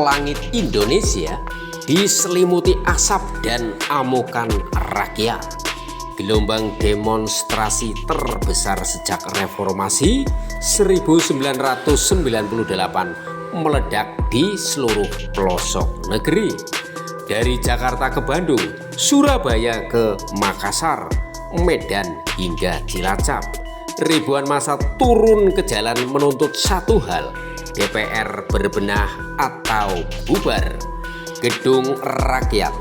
langit Indonesia diselimuti asap dan amukan rakyat. Gelombang demonstrasi terbesar sejak reformasi 1998 meledak di seluruh pelosok negeri. Dari Jakarta ke Bandung, Surabaya ke Makassar, Medan hingga Cilacap. Ribuan massa turun ke jalan menuntut satu hal, DPR berbenah atau bubar. Gedung rakyat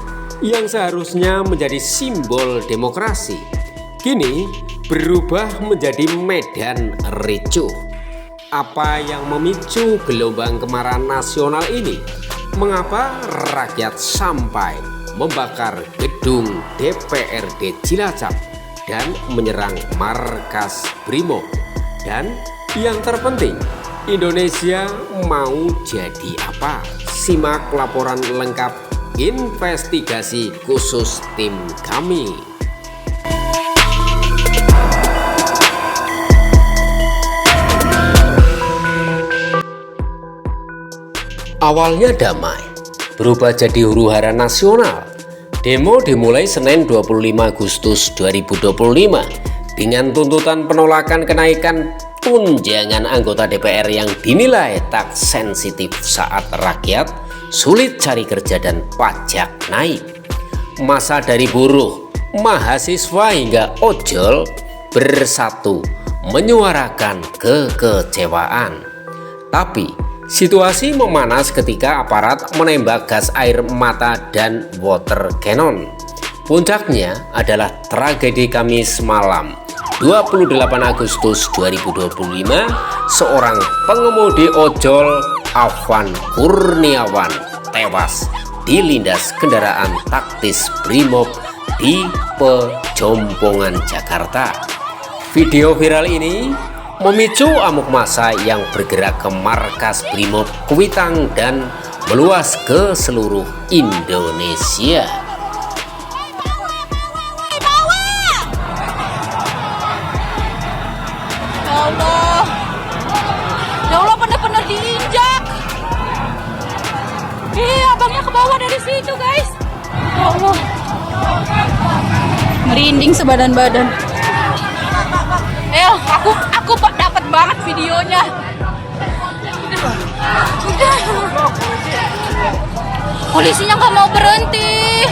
yang seharusnya menjadi simbol demokrasi kini berubah menjadi medan ricuh. Apa yang memicu gelombang kemarahan nasional ini? Mengapa rakyat sampai membakar gedung DPRD Cilacap dan menyerang markas Brimob? Dan yang terpenting, Indonesia mau jadi apa? Simak laporan lengkap investigasi khusus tim kami. Awalnya damai, berubah jadi huru-hara nasional. Demo dimulai Senin 25 Agustus 2025 dengan tuntutan penolakan kenaikan tunjangan anggota DPR yang dinilai tak sensitif saat rakyat sulit cari kerja dan pajak naik. Massa dari buruh, mahasiswa hingga ojol bersatu menyuarakan kekecewaan. Tapi situasi memanas ketika aparat menembak gas air mata dan water cannon. Puncaknya adalah tragedi Kamis malam 28 Agustus 2025, seorang pengemudi ojol Afwan Kurniawan tewas dilindas kendaraan taktis Brimob di Pejompongan, Jakarta. Video viral ini memicu amuk massa yang bergerak ke markas Brimob Kuitang dan meluas ke seluruh Indonesia. Ya Allah, bener-bener diinjak. Abangnya ke bawah dari situ, guys. Ya Allah, merinding sebadan-badan. Aku dapat banget videonya. Polisinya nggak mau berhenti.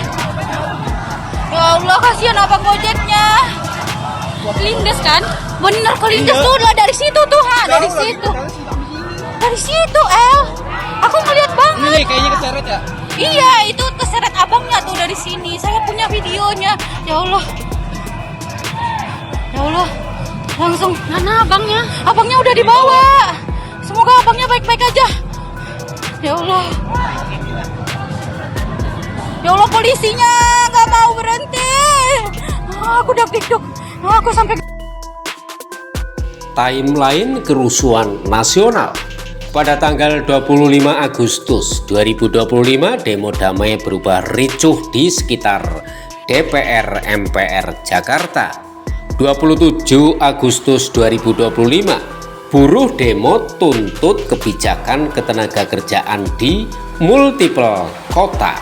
Ya Allah, kasihan abang gojeknya. Kelindes kan? Bener kelindes tuh lah dari situ tuh, dari situ. Dari situ, aku ngeliat banget. Ini kayaknya keseret ya? Iya, itu keseret abangnya tuh dari sini. Saya punya videonya. Ya Allah. Ya Allah. Langsung mana abangnya? Abangnya udah dibawa. Semoga abangnya baik-baik aja. Ya Allah. Ya Allah, polisinya nggak mau berhenti. Aku udah deg-deg. Aku sampai Timeline kerusuhan nasional. Pada tanggal 25 Agustus 2025, demo damai berubah ricuh di sekitar DPR MPR Jakarta. 27 Agustus 2025, buruh demo tuntut kebijakan ketenagakerjaan di multiple kota.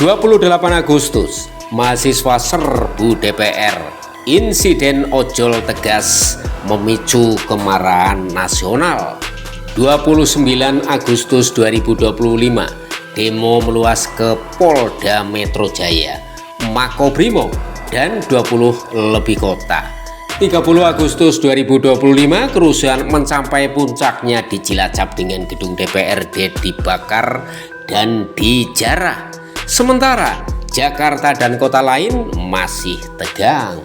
28 Agustus, mahasiswa serbu DPR. Insiden ojol tegas memicu kemarahan nasional. 29 Agustus 2025, demo meluas ke Polda Metro Jaya, Makobrimob, dan 20 lebih kota. 30 Agustus 2025, kerusuhan mencapai puncaknya di Cilacap dengan gedung DPRD dibakar dan dijarah. Sementara Jakarta dan kota lain masih tegang.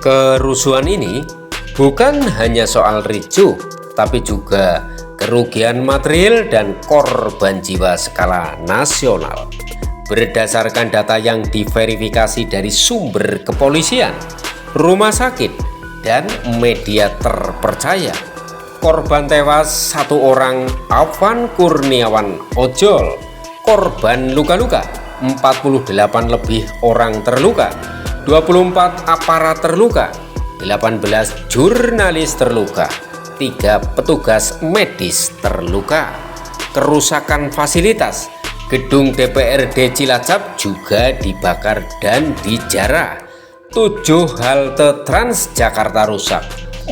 Kerusuhan ini bukan hanya soal ricuh, tapi juga kerugian material dan korban jiwa skala nasional. Berdasarkan data yang diverifikasi dari sumber kepolisian, rumah sakit, dan media terpercaya, korban tewas satu orang, Afwan Kurniawan ojol. Korban luka-luka 48 lebih orang terluka. 24 aparat terluka, 18 jurnalis terluka, 3 petugas medis terluka. Kerusakan fasilitas, gedung DPRD Cilacap juga dibakar dan dijarah. 7 halte Transjakarta rusak,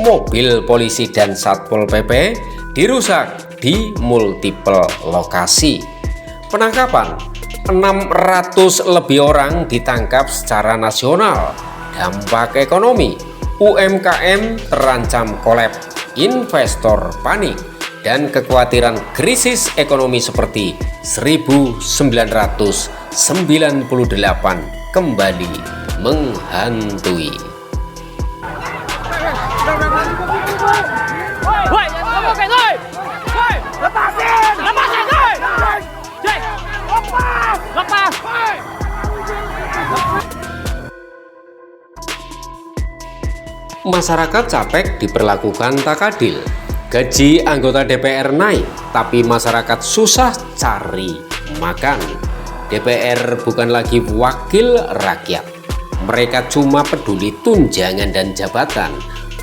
mobil polisi dan Satpol PP dirusak di multiple lokasi. Penangkapan, 600 lebih orang ditangkap secara nasional. Dampak ekonomi, UMKM terancam kolaps, investor panik, dan kekhawatiran krisis ekonomi seperti 1998 kembali menghantui. Masyarakat capek diperlakukan tak adil. Gaji anggota DPR naik, tapi masyarakat susah cari makan. DPR bukan lagi wakil rakyat. Mereka cuma peduli tunjangan dan jabatan.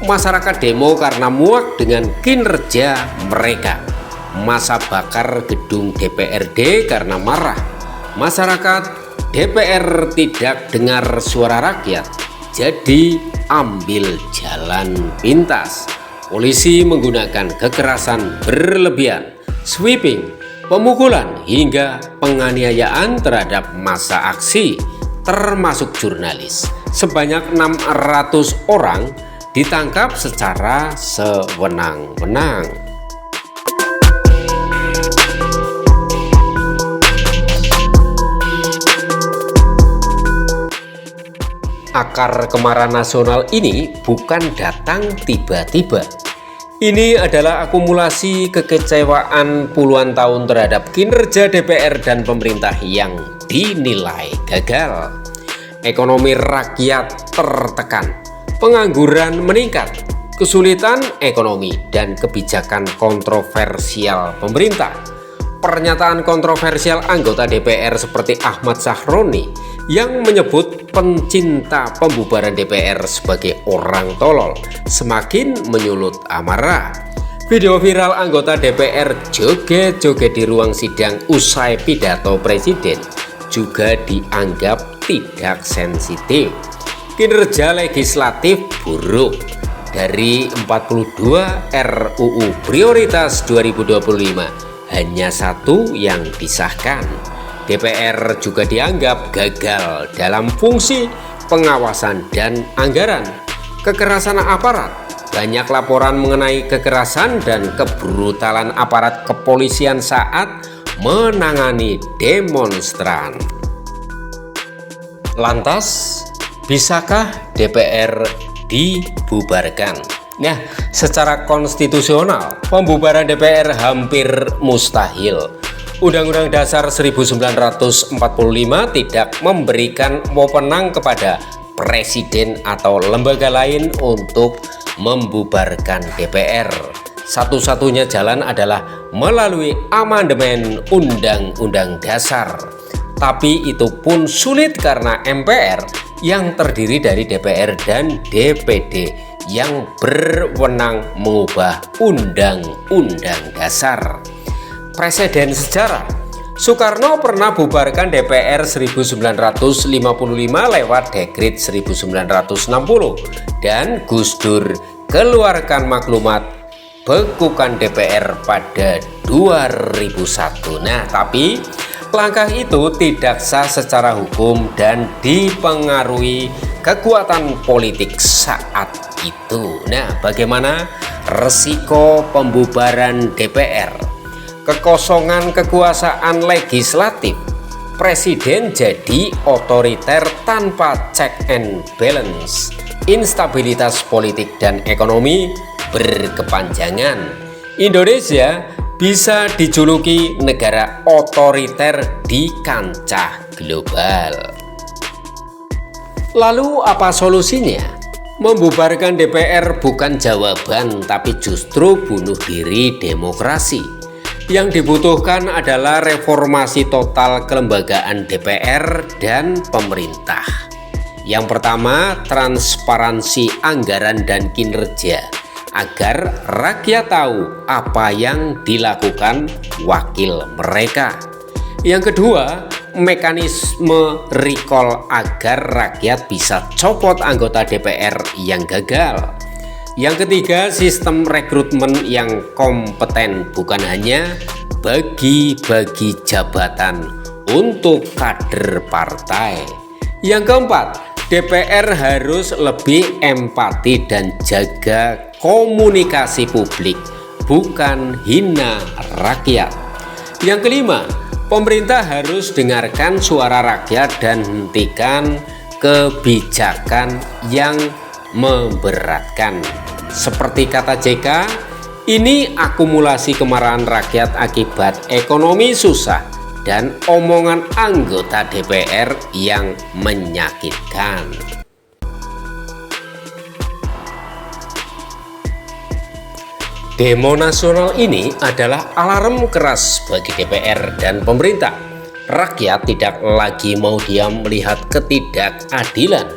Masyarakat demo karena muak dengan kinerja mereka. Masa bakar gedung DPRD karena marah. Masyarakat DPR tidak dengar suara rakyat, jadi ambil jalan pintas. Polisi menggunakan kekerasan berlebihan, sweeping, pemukulan hingga penganiayaan terhadap massa aksi, termasuk jurnalis. Sebanyak 600 orang ditangkap secara sewenang-wenang. Akar kemarahan nasional ini bukan datang tiba-tiba. Ini adalah akumulasi kekecewaan puluhan tahun terhadap kinerja DPR dan pemerintah yang dinilai gagal. Ekonomi rakyat tertekan, pengangguran meningkat, kesulitan ekonomi, dan kebijakan kontroversial pemerintah. Pernyataan kontroversial anggota DPR seperti Ahmad Sahroni yang menyebut pencinta pembubaran DPR sebagai orang tolol semakin menyulut amarah. Video viral anggota DPR joget-joget di ruang sidang usai pidato presiden juga dianggap tidak sensitif. Kinerja legislatif buruk. Dari 42 RUU prioritas 2025 hanya 1 yang disahkan. DPR juga dianggap gagal dalam fungsi pengawasan dan anggaran. Kekerasan aparat, banyak laporan mengenai kekerasan dan kebrutalan aparat kepolisian saat menangani demonstran. Lantas, bisakah DPR dibubarkan? Nah, secara konstitusional, pembubaran DPR hampir mustahil. Undang-Undang Dasar 1945 tidak memberikan wewenang kepada presiden atau lembaga lain untuk membubarkan DPR. Satu-satunya jalan adalah melalui amandemen Undang-Undang Dasar. Tapi itu pun sulit karena MPR yang terdiri dari DPR dan DPD yang berwenang mengubah Undang-Undang Dasar. Presiden sejarah, Soekarno pernah bubarkan DPR 1955 lewat Dekret 1960 dan Gus Dur keluarkan maklumat bekukan DPR pada 2001. Nah, tapi langkah itu tidak sah secara hukum dan dipengaruhi kekuatan politik saat itu. Nah, bagaimana resiko pembubaran DPR? Kekosongan kekuasaan legislatif, presiden jadi otoriter tanpa check and balance, instabilitas politik dan ekonomi berkepanjangan. Indonesia bisa dijuluki negara otoriter di kancah global. Lalu apa solusinya? Membubarkan DPR bukan jawaban, tapi justru bunuh diri demokrasi. Yang dibutuhkan adalah reformasi total kelembagaan DPR dan pemerintah. Yang pertama, transparansi anggaran dan kinerja agar rakyat tahu apa yang dilakukan wakil mereka. Yang kedua, mekanisme recall agar rakyat bisa copot anggota DPR yang gagal. Yang ketiga, sistem rekrutmen yang kompeten, bukan hanya bagi-bagi jabatan untuk kader partai. Yang keempat, DPR harus lebih empati dan jaga komunikasi publik, bukan hina rakyat. Yang kelima, pemerintah harus dengarkan suara rakyat dan hentikan kebijakan yang memberatkan. Seperti kata JK, ini akumulasi kemarahan rakyat akibat ekonomi susah dan omongan anggota DPR yang menyakitkan. Demo nasional ini adalah alarm keras bagi DPR dan pemerintah. Rakyat tidak lagi mau diam melihat ketidakadilan.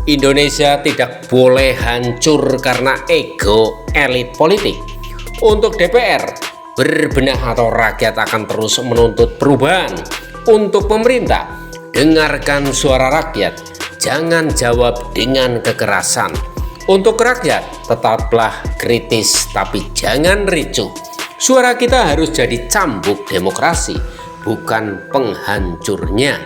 Indonesia tidak boleh hancur karena ego elit politik. Untuk DPR, berbenah atau rakyat akan terus menuntut perubahan. Untuk pemerintah, dengarkan suara rakyat, jangan jawab dengan kekerasan. Untuk rakyat, tetaplah kritis tapi jangan ricuh. Suara kita harus jadi cambuk demokrasi, bukan penghancurnya.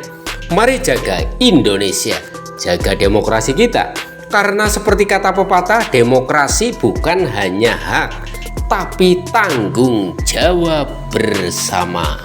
Mari jaga Indonesia, jaga demokrasi kita. Karena seperti kata pepatah, demokrasi bukan hanya hak, tapi tanggung jawab bersama.